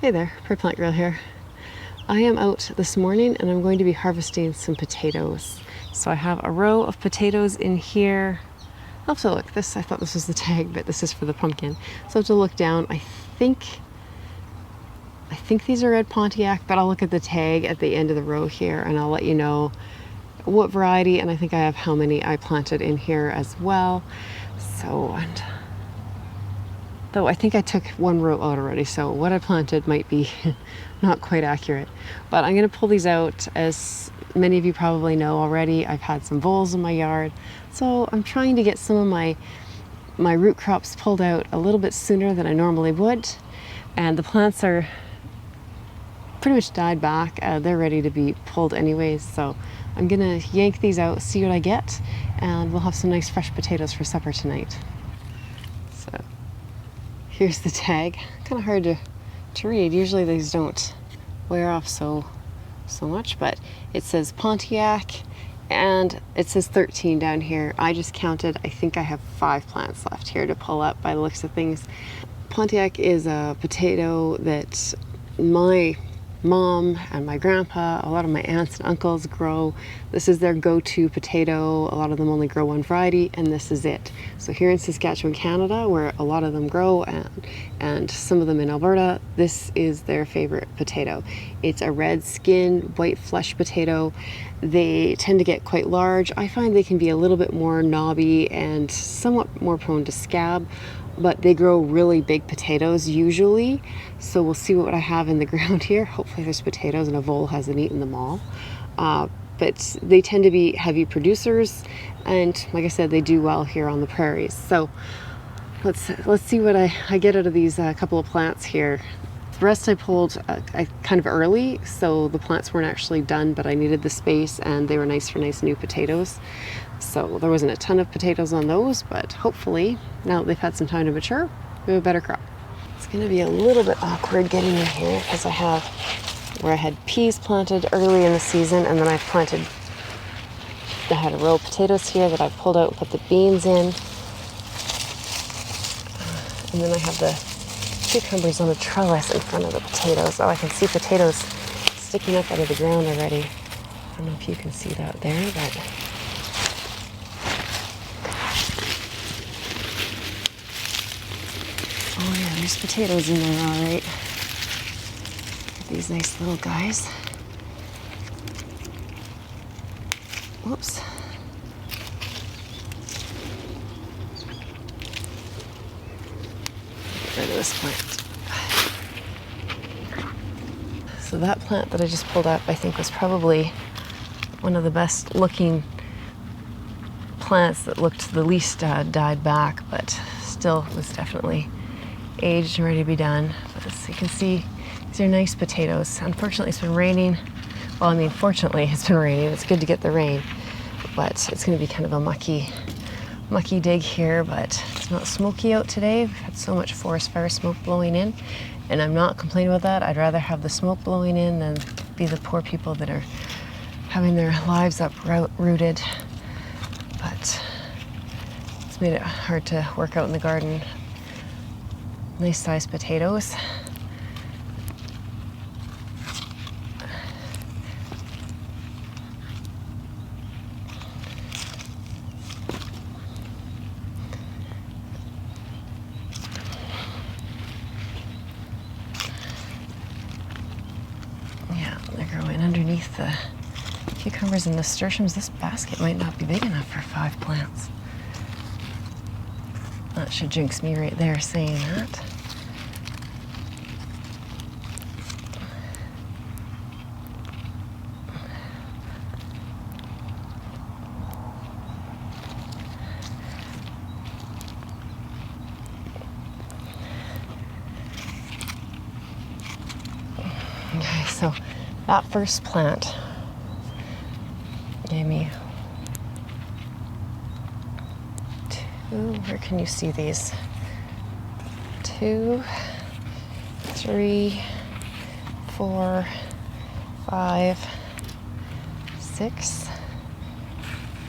Hey there, Plant Girl here. I am out this morning and I'm going to be harvesting some potatoes. So I have a row of potatoes in here. I'll have to look. I thought this was the tag, but this is for the pumpkin. So I have to look down. I think these are red Pontiac, but I'll look at the tag at the end of the row here and I'll let you know what variety, and I think I have how many I planted in here as well. So, though I think I took one row out already, so what I planted might be not quite accurate. But I'm going to pull these out. As many of you probably know already, I've had some voles in my yard, so I'm trying to get some of my root crops pulled out a little bit sooner than I normally would. And the plants are pretty much died back. They're ready to be pulled anyways, so I'm going to yank these out, see what I get, and we'll have some nice fresh potatoes for supper tonight. So here's the tag. Kind of hard to read. Usually these don't wear off so much, but it says Pontiac and it says 13 down here. I just counted. I think I have 5 plants left here to pull up by the looks of things. Pontiac is a potato that my mom and my grandpa, a lot of my aunts and uncles grow. This is their go-to potato. A lot of them only grow one variety, and this is it. So here in Saskatchewan, Canada, where a lot of them grow, and some of them in Alberta, this is their favorite potato. It's a red skin, white flesh potato. They tend to get quite large. I find they can be a little bit more knobby and somewhat more prone to scab, but they grow really big potatoes usually. So we'll see what I have in the ground here. Hopefully there's potatoes and a vole hasn't eaten them all. But they tend to be heavy producers, and like I said, they do well here on the prairies. So let's see what I get out of these couple of plants here. The rest I pulled kind of early, so the plants weren't actually done, but I needed the space and they were nice for nice new potatoes. So there wasn't a ton of potatoes on those, but hopefully now that they've had some time to mature, we have a better crop. It's going to be a little bit awkward getting in here because I have where I had peas planted early in the season, and then I had a row of potatoes here that I pulled out and put the beans in. And then I have the cucumbers on a trellis in front of the potatoes. Oh, I can see potatoes sticking up out of the ground already. I don't know if you can see that there, but oh yeah, there's potatoes in there, all right. These nice little guys. Whoops. Get rid of this plant. So that plant that I just pulled up, I think, was probably one of the best looking plants that looked the least died back, but still was definitely aged and ready to be done. But as you can see, these are nice potatoes. Unfortunately, it's been raining. Well, I mean, fortunately, it's been raining. It's good to get the rain, but it's going to be kind of a mucky dig here. But it's not smoky out today. We've had so much forest fire smoke blowing in, and I'm not complaining about that. I'd rather have the smoke blowing in than be the poor people that are having their lives uprooted. But it's made it hard to work out in the garden. Nice sized potatoes. Yeah, they're growing underneath the cucumbers and nasturtiums. This basket might not be big enough for 5 plants. That should jinx me right there saying that. Okay, so that first plant gave me 2, where can you see these? 2, 3, 4, 5, 6,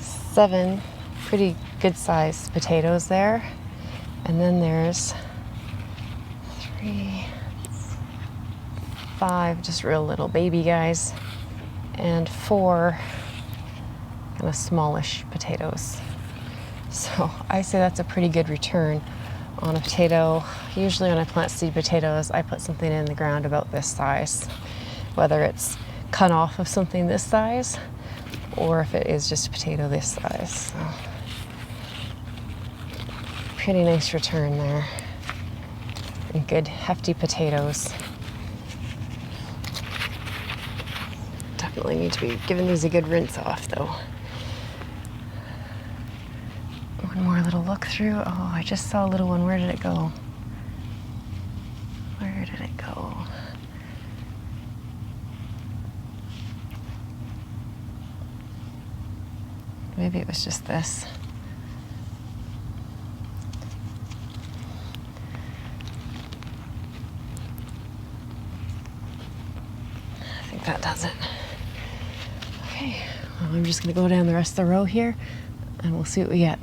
7 pretty good sized potatoes there. And then there's 3, 5 just real little baby guys, and 4 kind of smallish potatoes. So I say that's a pretty good return on a potato. Usually when I plant seed potatoes, I put something in the ground about this size, whether it's cut off of something this size or if it is just a potato this size. So, pretty nice return there. And good hefty potatoes. Definitely need to be giving these a good rinse off though. One more little look through. Oh, I just saw a little one. Where did it go? Where did it go? Maybe it was just this. I think that does it. Okay, well, I'm just gonna go down the rest of the row here and we'll see what we get.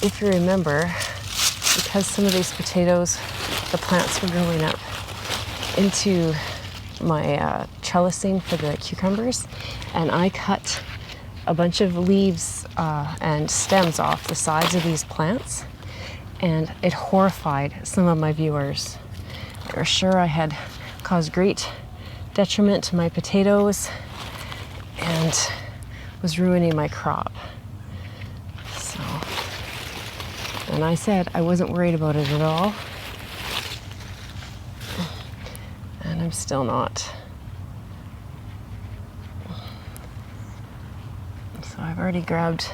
If you remember, because some of these potatoes, the plants were growing up into my trellising for the cucumbers, and I cut a bunch of leaves and stems off the sides of these plants, and it horrified some of my viewers. They were sure I had caused great detriment to my potatoes and was ruining my crop. And I said I wasn't worried about it at all. And I'm still not. So I've already grabbed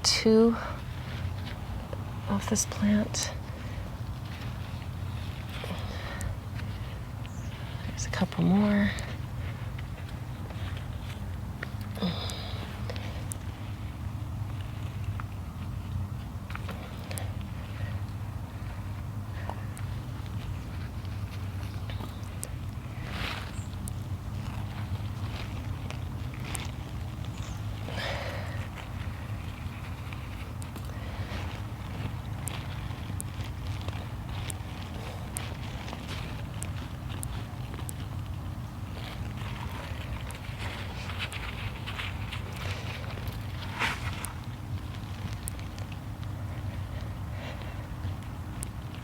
2 off this plant. There's a couple more.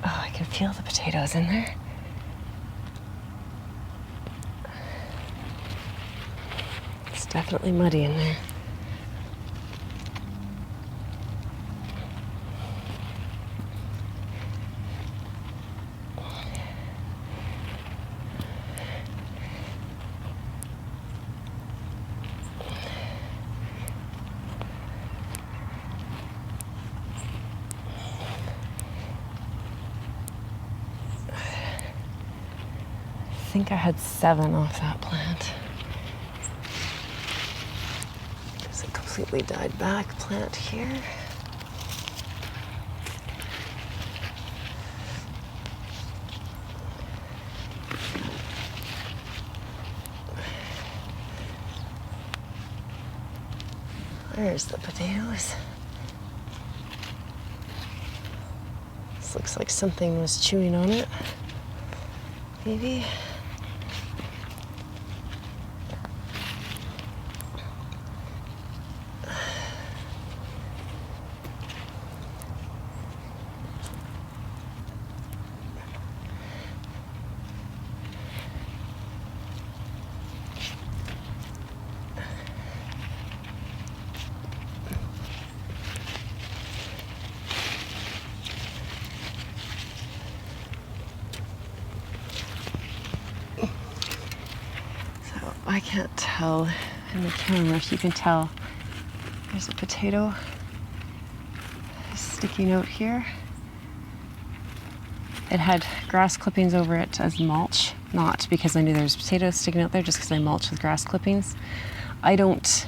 I can feel the potatoes in there. It's definitely muddy in there. I think I had 7 off that plant. There's a completely died back plant here. There's the potatoes. This looks like something was chewing on it. Maybe. I can't tell in the camera if you can tell. There's a potato sticking out here. It had grass clippings over it as mulch, not because I knew there was potatoes sticking out there, just because I mulch with grass clippings. I don't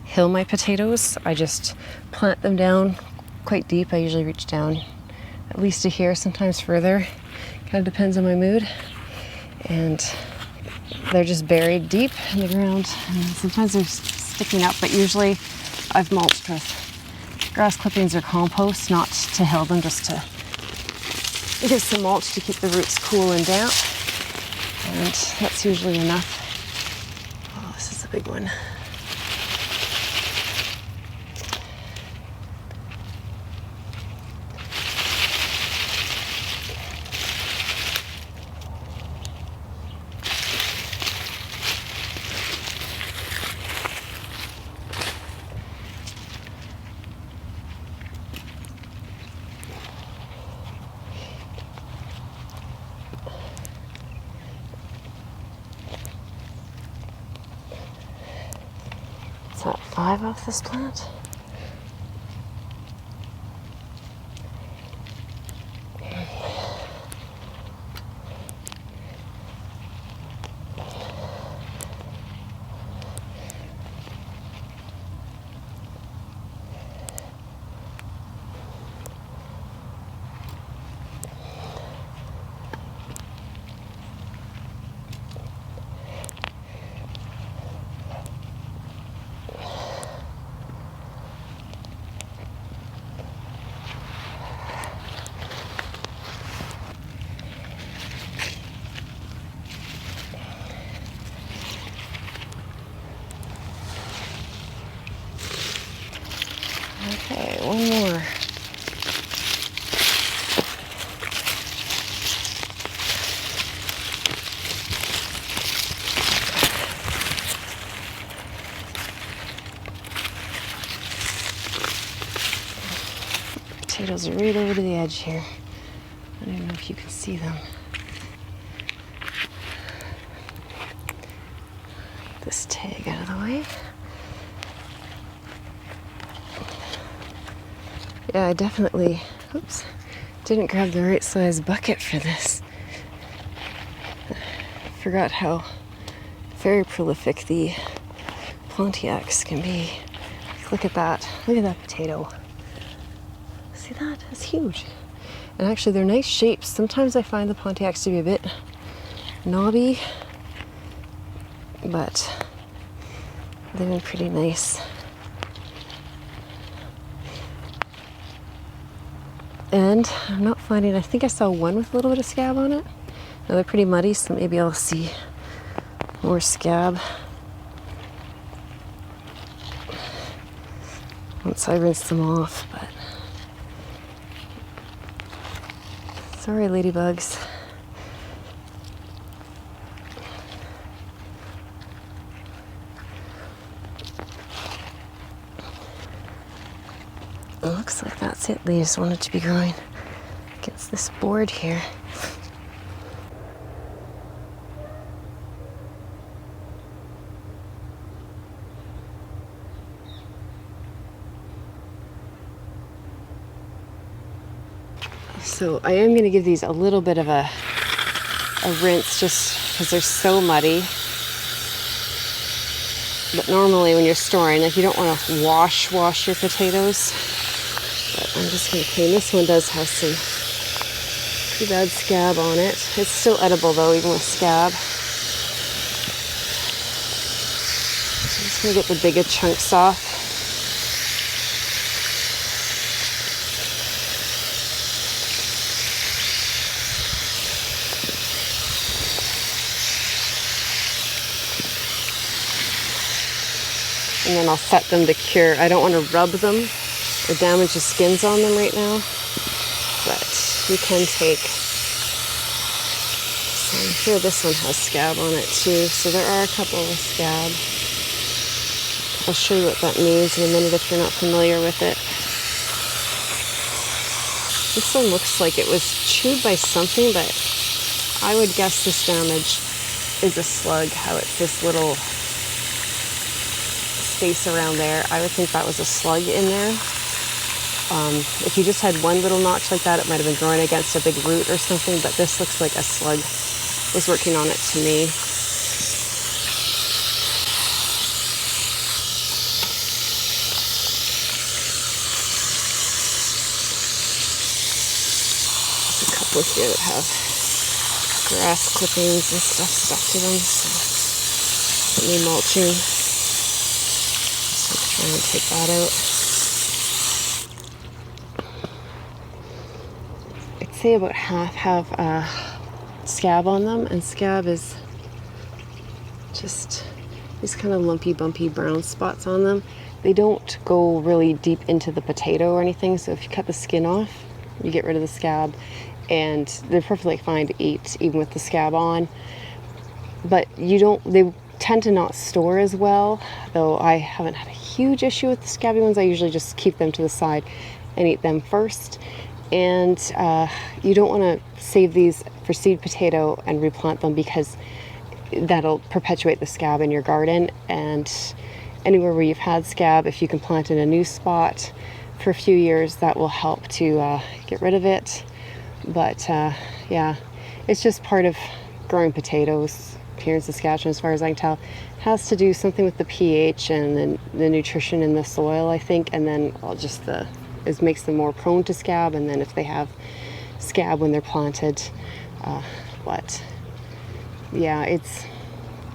hill my potatoes. I just plant them down quite deep. I usually reach down at least to here, sometimes further. Kind of depends on my mood. And they're just buried deep in the ground. And sometimes there's sticking up, but usually I've mulched with grass clippings or compost, not to hill them, just to give some mulch to keep the roots cool and damp. And that's usually enough. Oh, this is a big one. Is that 5 off this plant? Okay, one more. Potatoes are right over to the edge here. I don't know if you can see them. Get this tag out of the way. Yeah, I definitely, didn't grab the right size bucket for this. Forgot how very prolific the Pontiacs can be. Look at that. Look at that potato. See that? It's huge. And actually they're nice shapes. Sometimes I find the Pontiacs to be a bit knobby, but they've been pretty nice. And I'm not finding, I think I saw one with a little bit of scab on it. Now they're pretty muddy, so maybe I'll see more scab once I rinse them off, but sorry, ladybugs. It looks like that's it. They just wanted to be growing against this board here. So I am going to give these a little bit of a rinse just because they're so muddy. But normally when you're storing, like, you don't want to wash your potatoes. But I'm just going to clean. This one does have some pretty bad scab on it. It's still edible though, even with scab. So I'm just going to get the bigger chunks off. And then I'll set them to cure. I don't want to rub them or damage the skins on them right now, but you can take, so I'm sure this one has scab on it too, so there are a couple with scab. I'll show you what that means in a minute if you're not familiar with it. This one looks like it was chewed by something, but I would guess this damage is a slug, how it's this little space around there. I would think that was a slug in there. If you just had one little notch like that, it might have been growing against a big root or something, but this looks like a slug was working on it to me. There's a couple here that have grass clippings and stuff stuck to them, so let me mulching. And take that out. I'd say about half have scab on them, and scab is just these kind of lumpy, bumpy brown spots on them. They don't go really deep into the potato or anything, so if you cut the skin off, you get rid of the scab, and they're perfectly fine to eat even with the scab on. But they tend to not store as well, though I haven't had a huge issue with the scabby ones. I usually just keep them to the side and eat them first. And you don't want to save these for seed potato and replant them, because that'll perpetuate the scab in your garden. And anywhere where you've had scab, if you can plant in a new spot for a few years, that will help to get rid of it. But yeah, it's just part of growing potatoes here in Saskatchewan, as far as I can tell. It has to do something with the pH and the nutrition in the soil, I think, and then it makes them more prone to scab, and then if they have scab when they're planted. But yeah,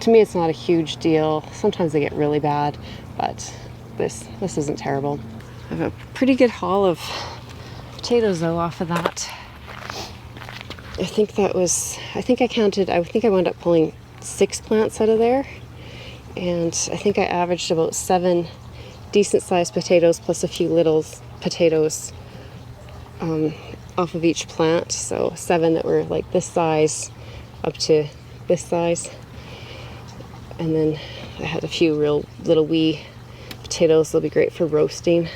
to me it's not a huge deal. Sometimes they get really bad, but this isn't terrible. I have a pretty good haul of potatoes though off of that. I think I wound up pulling 6 plants out of there, and I think I averaged about 7 decent sized potatoes plus a few little potatoes off of each plant. So 7 that were like this size up to this size, and then I had a few real little wee potatoes. They'll be great for roasting.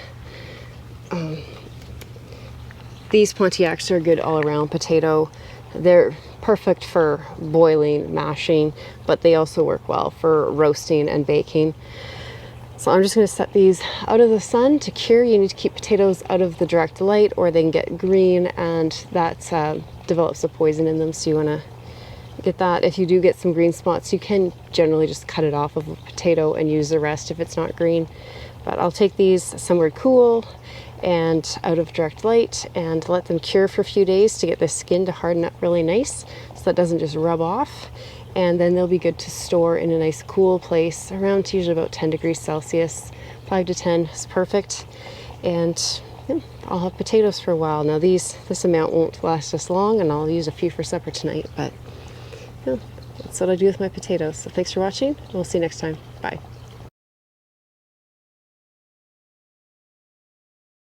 These Pontiacs are a good all-around potato. They're perfect for boiling, mashing, but they also work well for roasting and baking. So I'm just going to set these out of the sun to cure. You need to keep potatoes out of the direct light, or they can get green, and that develops a poison in them, so you want to get that. If you do get some green spots, you can generally just cut it off of a potato and use the rest if it's not green. But I'll take these somewhere cool and out of direct light and let them cure for a few days to get the skin to harden up really nice, so that doesn't just rub off. And then they'll be good to store in a nice cool place around usually about 10 degrees Celsius. 5 to 10 is perfect. And yeah, I'll have potatoes for a while. Now this amount won't last us long, and I'll use a few for supper tonight, but yeah, that's what I do with my potatoes. So thanks for watching. We'll see you next time. Bye.